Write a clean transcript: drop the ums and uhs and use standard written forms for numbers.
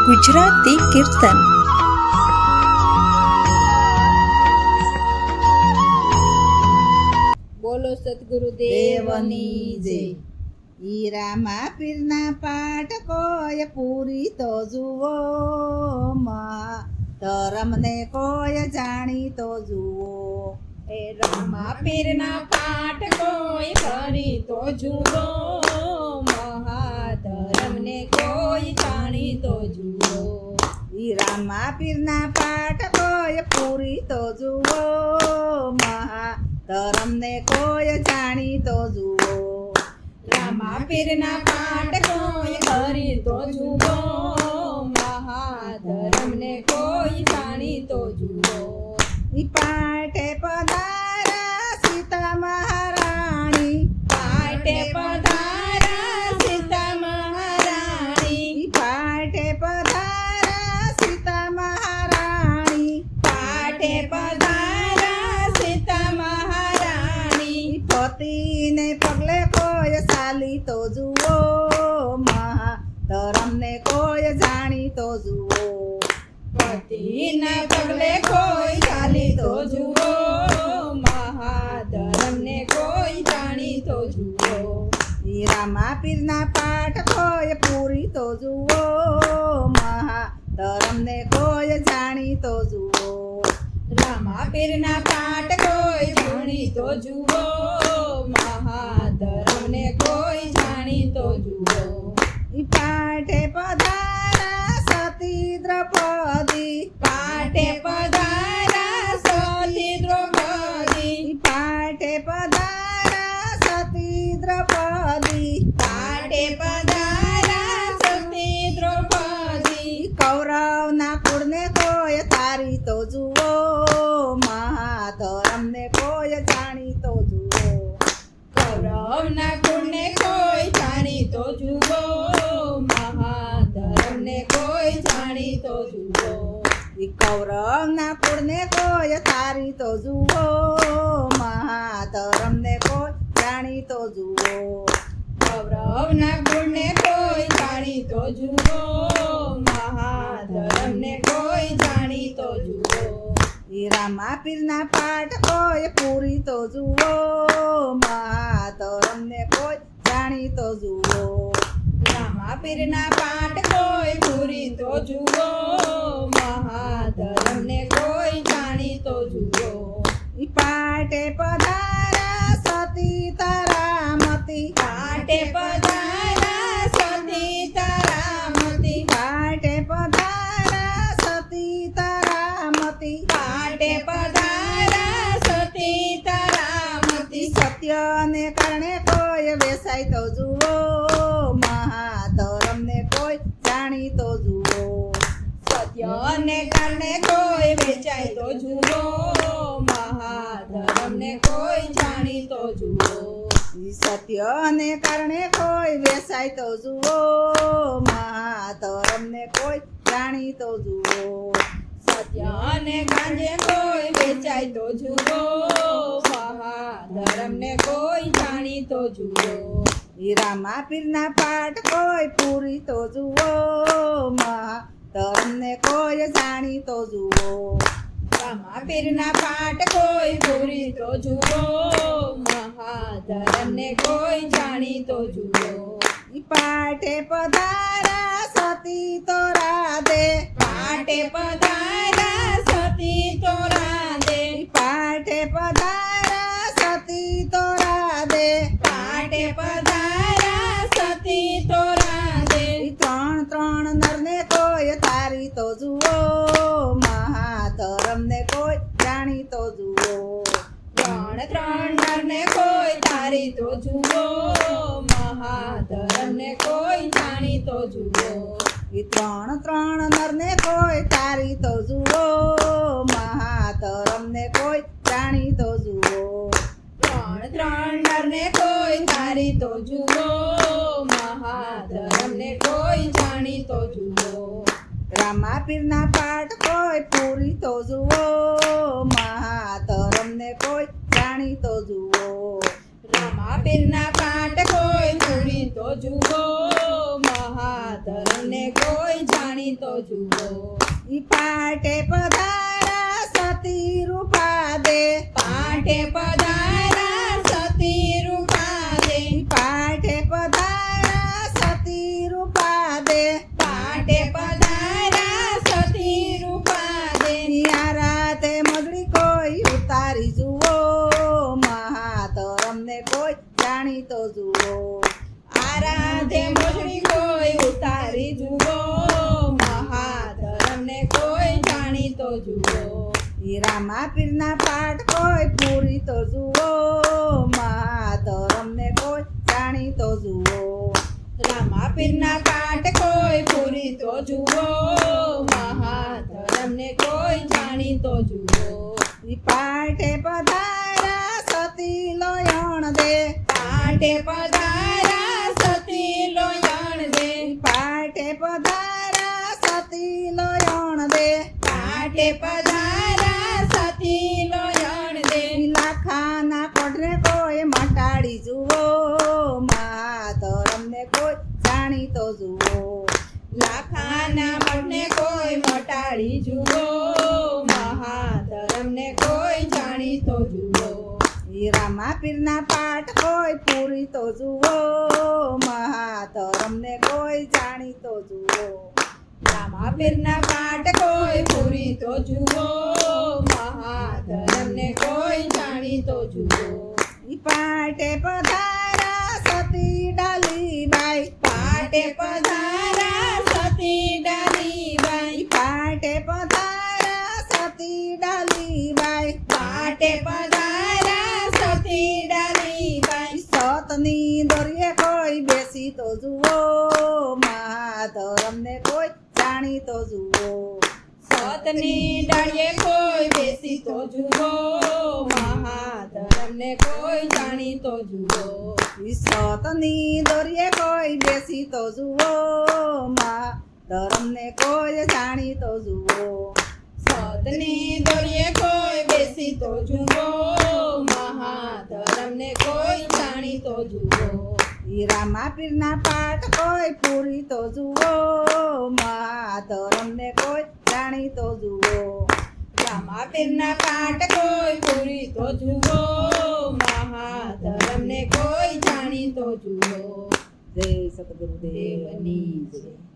ગુજરાતી કીર્તન. બોલો સદગુરુદેવની જય. હીરામાં પીરના પાઠકોય પૂરી તો જુઓ, ધર્મને કોઈ જાણી તો જુઓ. એ રામા પીરના પાઠ કોઈ ફરી તો જુઓ, મહાધર્મને કોઈ જાણી તો જુઓ. હીરામાં પીરના પાઠકોય પૂરી તો જુઓ, ધર્મને કોઈ જાણી તો જુઓ. રામા પીરના પાઠ કોઈ ફરી તો જુઓ, મહાધર્મને કોઈ જાણી તો જુઓ. ઈ પાઠે પધારા સીતા મહારાણી, પાઠે પધારા સીતા મહારાણી, ઈ પાઠે પધારા સીતા મહારાણી. પાઠે પધારા સીતા મહારાણી. ઈ પતિને પગલે કોઈ ચાલી તો જુઓ, ધર્મને કોઈ જાણી તો જુઓ. પતિના પગલે કોઈ ચાલી તો જુઓ, મહાધર્મને કોઈ જાણી તો જુઓ. હીરામાં પીરના પાઠ કોઈ પૂરી તો જુઓ, ધર્મને કોઈ જાણી તો જુઓ. રામા પીરના પાઠ કોઈ જાણી તો જુઓ, મહાધર્મને કોઈ જાણી તો જુઓ. ઈ પાઠે પધારા સતી દ્રૌપદી, પાઠે પધારા સતી દ્રૌપદી, ઈ પાઠે પધારા સતી દ્રૌપદી. પાઠે પધારા સતી દ્રૌપદી. ઈ કૌરવના કુળને કોઈ તારી તો જુઓ, ધર્મને કોઈ જાણી તો જુઓ. કૌરવના કુળને કોઈ જાણી તો જુઓ, મહાધર્મને કોઈ જાણી તો જુઓ. ઈ કૌરવના કુળને કોઈ તારી તો જુઓ, ધર્મને કોઈ જાણી તો જુઓ. કૌરવના કુળને કોઈ જાણી તો જુઓ, મહાધર્મને કોઈ જાણી તો જુઓ. હીરામાં પીરના પાઠ કોઈ પૂરી તો જુઓ, ધર્મને કોઈ જાણી તો જુઓ. રામા પીરના પાઠ કોઈ પૂરી તો જુઓ, મહાધર્મને કોઈ જાણી તો જુઓ. ઈ પાઠે પધારા સતી તારામતી, પાઠે પધારા સતી તારામતી, પાઠે પધારા સતી તારામતી. પાઠે પધારા સતી તારામતી. સત્યને કારણે કોઈ વેસાય તો જુઓ, ધર્મને કોઈ જાણી તો જુઓ. સત્યને કારણે કોઈ વેચાય તો જુઓ, મહાધર્મને કોઈ જાણી તો જુઓ. સત્યને કારણે કોઈ વેસાય તો જુઓ, ધર્મને કોઈ જાણી તો જુઓ. સત્યને કારણે કોઈ વેચાય તો જુઓ, મહાધર્મને કોઈ જાણી તો જુઓ. હીરામાં પીરના પાઠ કોઈ પૂરી તો જુઓ, ધર્મને કોઈ જાણી તો જુઓ. રામા પીરના પાઠ કોઈ પૂરી તો જુઓ, મહાધર્મને કોઈ જાણી તો જુઓ. ઈ પાઠે પધારા સતી તો રાધે, પાઠે પધારા સતી તો રાધે, ઈ પાઠે પધારા સતી તો રાધે. પાઠે પધારા સતી તો રાધે. ઈ ત્રણ ત્રણ નરને કોઈ તારી તો જુઓ, ધર્મને કોઈ જાણી તો જુઓ. ત્રણ ત્રણ નરને કોઈ તારી તો જુઓ, મહાધર્મને કોઈ જાણી તો જુઓ. ઈ ત્રણ ત્રણ નરને કોઈ તારી તો જુઓ, ધર્મને કોઈ જાણી તો જુઓ. ત્રણ ત્રણ નરને કોઈ તારી તો જુઓ, મહાધર્મને કોઈ જાણી તો જુઓ. રામા પીરના પાઠ કોઈ પૂરી તો જુઓ, ધર્મને કોઈ જાણી તો જુઓ. રામા પીરના પાઠ કોઈ પૂરી તો જુઓ, મહાધર્મને તમને કોઈ જાણીતો જુઓ ઈ પાટે પધારા સતી રૂપા દે પાટે પધારા સતી રૂપા દે પાટે પધારા સતી રૂપા દે પાટે પધારા સતી રૂપા દે રાતે મગડી કોઈ ઉતારી જુઓ મહાતરમને કોઈ જાણીતો જુઓ આરાધે મોજડી કોઈ ઉતારી જુઓ મહાધરમને કોઈ જાણીતો જુઓ રામા પીરના પાઠ કોઈ પૂરી તો જુઓ મહાતરમને કોઈ જાણીતો જુઓ રામા પીરના પાઠ કોઈ પૂરી તો જુઓ મહાધરમને કોઈ જાણીતો જુઓ પાઠે પધારા સતી લોયણ દે પાટે પધારા સતી લોયણ દે પાઠે પધારા સતી લોયણ દે પાટે પધારા સતી લોયણ દે લાખાના કોઢને કોઈ મટાડી જુઓ મહાતરમને કોઈ જાણીતો જુઓ લાખાના મઠને કોઈ મટાડી જુઓ મહાધરમને કોઈ જાણીતો જુઓ રામા પીરના પાઠ કોઈ પૂરી તો જુઓ મહાતરમને કોઈ જાણીતો જુઓ રામા પીરના પાઠ કોઈ પૂરી તો જુઓ મહાધરમને કોઈ જાણીતો જુઓ ઈ પાટે પધારા સતી ડાલીબાઈ પાટે પધારા સતી ડાલીબાઈ પાટે પધારા સતી ડાલીબાઈ પાટે પધારા સતી ડાલીબાઈ સતની દરિયે કોઈ બેસી તો જુઓ મહાધરમને કોઈ જાણીતો જુઓ સતની ડાળીએ કોઈ બેસી તો જુઓ મહાધરમને કોઈ જાણીતો જુઓ સતની દરિયે કોઈ બેસી તો જુઓ મહાધરમને કોઈ જાણીતો જુઓ સતની દોરીએ કોઈ બેસી તો જુઓ મહાધરમને કોઈ જાણીતો જુઓ રામા પીરના પાઠ કોઈ પૂરી તો જુઓ મહાધરમને કોઈ જાણીતો જુઓ રામા પીરના પાઠ કોઈ પૂરી તો જુઓ મહાધરમને કોઈ જાણીતો જુઓ જય સતગુરુદેવ દેવની જય